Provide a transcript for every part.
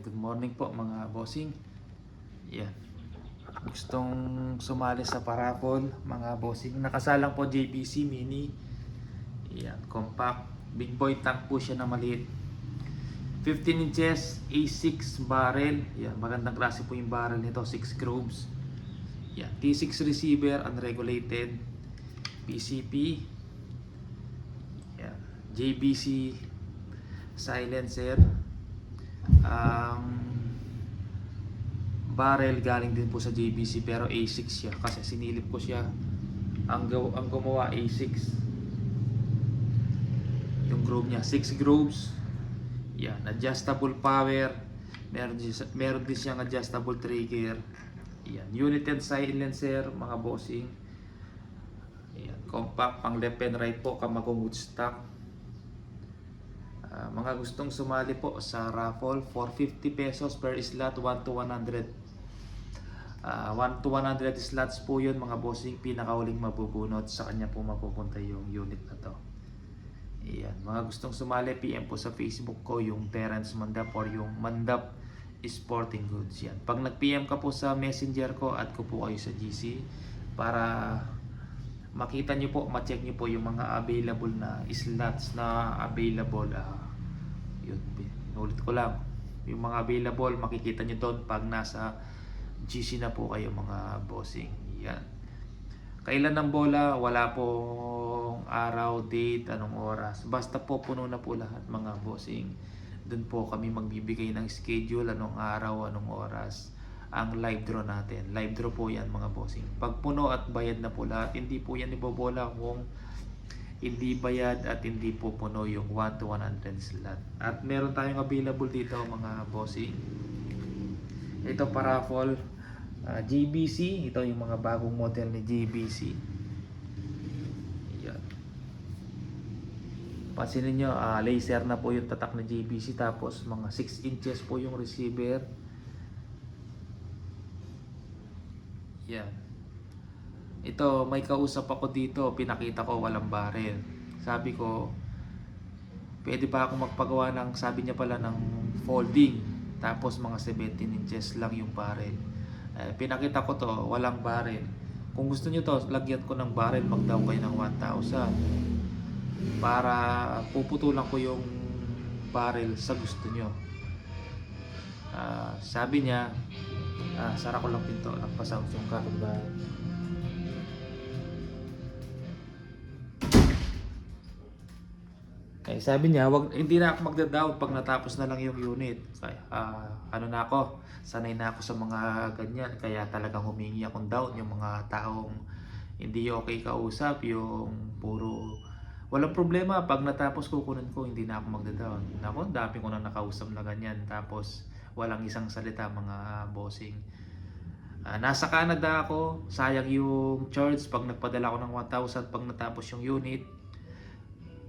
Good morning po mga bossing. Yan. Gustong sumali sa parapol mga bossing. Nakasalang po JBC Mini. Yan, compact. Big boy tank po siya na maliit. 15 inches A6 barrel. Yan, magandang klase po yung barrel nito, 6 grooves. Yan, T6 receiver, unregulated. PCP. Yan, JBC silencer. Barrel galing din po sa JBC pero A6 siya kasi sinilip ko siya. Ang gumawa A6 yung groove niya, 6 grooves. Yan, adjustable power, meron din siyang adjustable trigger. Yan, united silencer mga bossing. Yan, compact, pang left and right po, Kamagong Woodstock. Mga gustong sumali po sa raffle, 450 pesos per slot, 1 to 100. 1 to 100 slots po yun mga bossing. Pinakauling mabubunot, sa kanya po mapupunta yung unit na to. Ayan, mga gustong sumali, PM po sa Facebook ko yung Terence Mandap or yung Mandap Sporting Goods. Yan, pag nag-PM ka po sa messenger ko, add ko po kayo sa GC para makita nyo po, ma-check nyo po yung mga available na slots na available. Yun, ulit ko lang, yung mga available makikita nyo doon pag nasa GC na po kayo mga bossing. Yan, kailan ng bola, wala pong araw, date, anong oras, basta po puno na po lahat mga bossing. Doon po kami magbibigay ng schedule, anong araw, anong oras ang live draw natin. Live draw po yan mga bossing. Pag puno at bayad na po lahat, hindi po yan ibobola kung hindi bayad at hindi po puno yung 1 to 100 slot. At meron tayong available dito mga bossing. Ito paraffle, JBC. Ito yung mga bagong model ni JBC. Yan. Pansinin nyo, laser na po yung tatak ni JBC. Tapos mga 6 inches po yung receiver. Yan. Ito, may kausap ako dito, pinakita ko walang barrel. Sabi ko, pwede ba ako magpagawa ng, sabi niya pala, ng folding. Tapos mga 17 inches lang yung barrel. Pinakita ko to, walang barrel. Kung gusto niyo to, lagyan ko ng barrel, mag-down kayo ng 1,000. Para puputulan ko yung barrel sa gusto niyo. Sabi niya, sara ko lang pinto, nagpasound yung kapitbahay. Sabi niya, hindi na ako magda-down pag natapos na lang yung unit. Ano na ako, sanay na ako sa mga ganyan. Kaya talagang humingi akong down. Yung mga taong hindi okay kausap, yung puro walang problema, pag natapos kukunin ko, hindi na ako magda-down. Nako, dami ko na nakausap na ganyan. Tapos walang isang salita mga bossing. Nasa Canada ako, sayang yung charge pag nagpadala ko ng 1,000 pag natapos yung unit.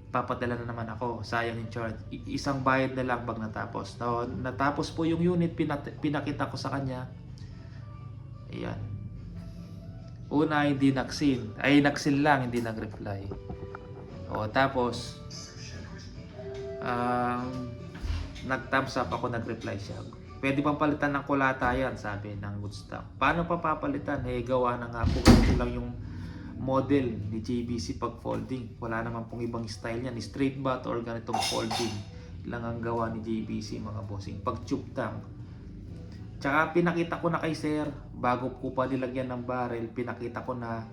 Papadala na naman ako, sayang yung charge. Isang bayad na lang pag natapos. Natapos po yung unit, pinakita ko sa kanya. Ayan. Una, hindi naksin. Naksin lang, hindi nag-reply. Tapos nag-thumbs up ako, nag-reply siya. Pwede pang palitan ng kulata yan, sabi ng Woodstock. Paano pa papalitan? Gawa na nga po, ganito lang yung model ni JBC pag folding. Wala naman pong ibang style yan, straight butt or ganitong folding lang ang gawa ni JBC mga bossing. Pag tube tank, tsaka pinakita ko na kay sir, bago ko pa nilagyan ng barrel, pinakita ko na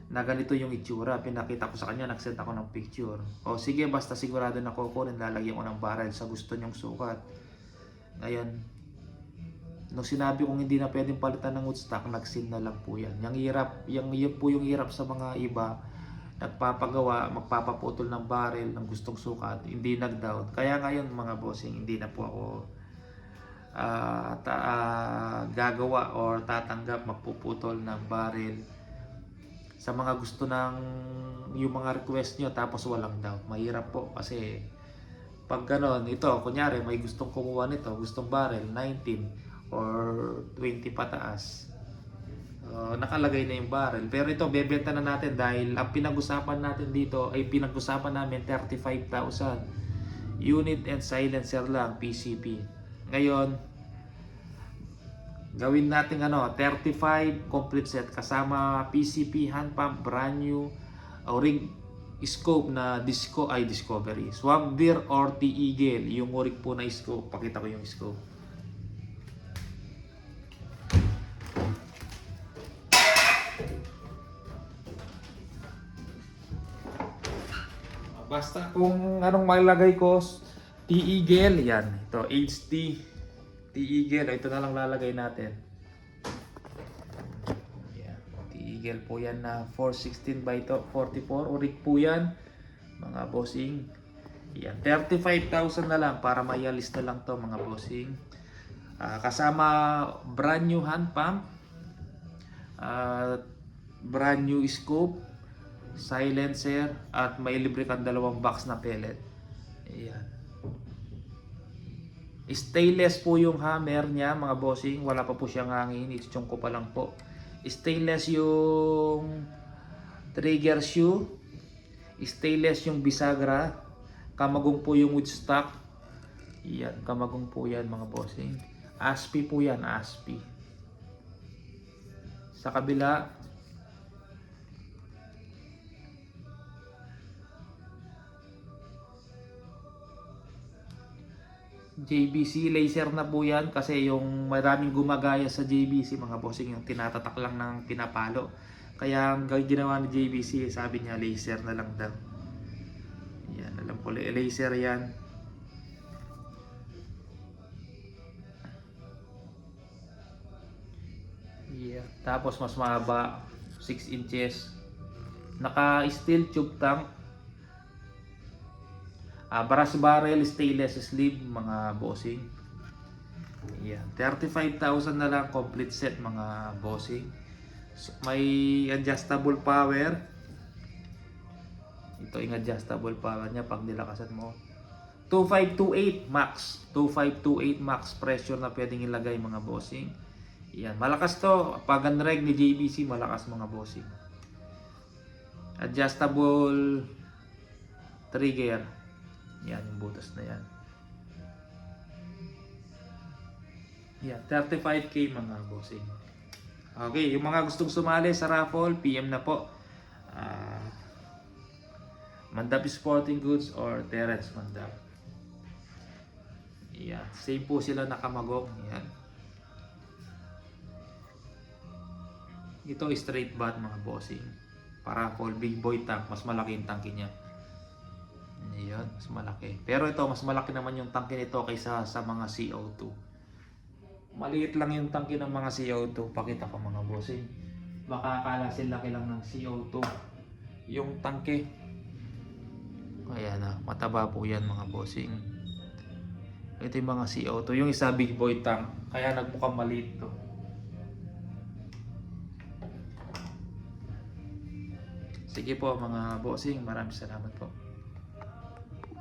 ganito yung itsura. Pinakita ko sa kanya, nag-send ako ng picture. Sige, basta sigurado na kukunin, lalagyan ko ng barrel sa gusto nyong sukat. Ngayon, nung sinabi kong hindi na pwedeng palitan ng Woodstock, nag-sin na lang po yan. Yun po yung hirap sa mga iba, nagpapagawa, magpapaputol ng barrel ng gustong sukat, hindi nag-down. Kaya ngayon mga bossing, hindi na po ako gagawa or tatanggap magpuputol ng barrel. Sa mga gusto ng yung mga request nyo tapos walang down, mahirap po kasi pag ganon, ito, kunyari may gustong kumuha nito, gustong barrel, 19 or 20 pataas, nakalagay na yung barrel. Pero ito, bebenta na natin dahil ang pinag-usapan natin dito ay pinag-usapan namin 35,000. Unit and silencer lang, PCP. Ngayon, Gawin natin 35 complete set kasama PCP, hand pump, brand new, rig scope na Discovery, Swag Bear or T-Eagle. Yung rig po na scope, pakita ko yung scope. Basta kung anong mailagay ko, T-Eagle, yan. Ito, HD T-Eagle. Ito na lang lalagay natin. Yan. T-Eagle po yan na 416 by 44. Rig po yan, mga bossing. Yan, 35,000 na lang para mayalis na lang to mga bossing. Kasama brand new hand pump, brand new scope, silencer, at may libre kang 2 box na pellet. Ayan. Stainless po yung hammer niya mga bossing. Wala pa po siyang hangin. Ituchong ko pa lang po. Stainless yung trigger shoe. Stainless yung bisagra. Kamagong po yung wood stock. Yan. Kamagong po yan mga bossing. ASPI po yan. ASPI. Sa kabila, JBC laser na po yan kasi yung maraming gumagaya sa JBC mga bossing, yung tinatatak lang ng pinapalo. Kaya ang ginawa ni JBC, sabi niya laser na lang daw. Yan, alam ko laser yan. Yeah. Tapos mas mahaba, 6 inches. Naka steel tube tank. Brass barrel, stainless sleeve mga bossing. Yan, 35,000 na lang complete set mga bossing. So, may adjustable power. Ito yung adjustable power niya pag nilakasan mo. 2528 max. 2528 max pressure na pwedeng ilagay mga bossing. Yan, malakas to. Pag unreg ni JBC, malakas mga bossing. Adjustable trigger. Yan yung butas na yan. Yan, 35k mga bossing. Okay, yung mga gustong sumali sa raffle, PM na po. Mandap Sporting Goods or Terence Mandap. Yan, same po sila nakamagong. Yan. Ito straight bat mga bossing. Para full big boy tank, mas malaki yung tangke niya. Ayan, mas malaki. Pero ito, mas malaki naman yung tangke nito kaysa sa mga CO2. Maliit lang yung tangke ng mga CO2. Pakita ko mga bossing. Baka akala laki lang ng CO2 yung tangke. Ayan na, mataba po yan mga bossing. Ito yung mga CO2. Yung isa big boy tank. Kaya nagmukhang maliit to. Sige po mga bossing, maraming salamat po.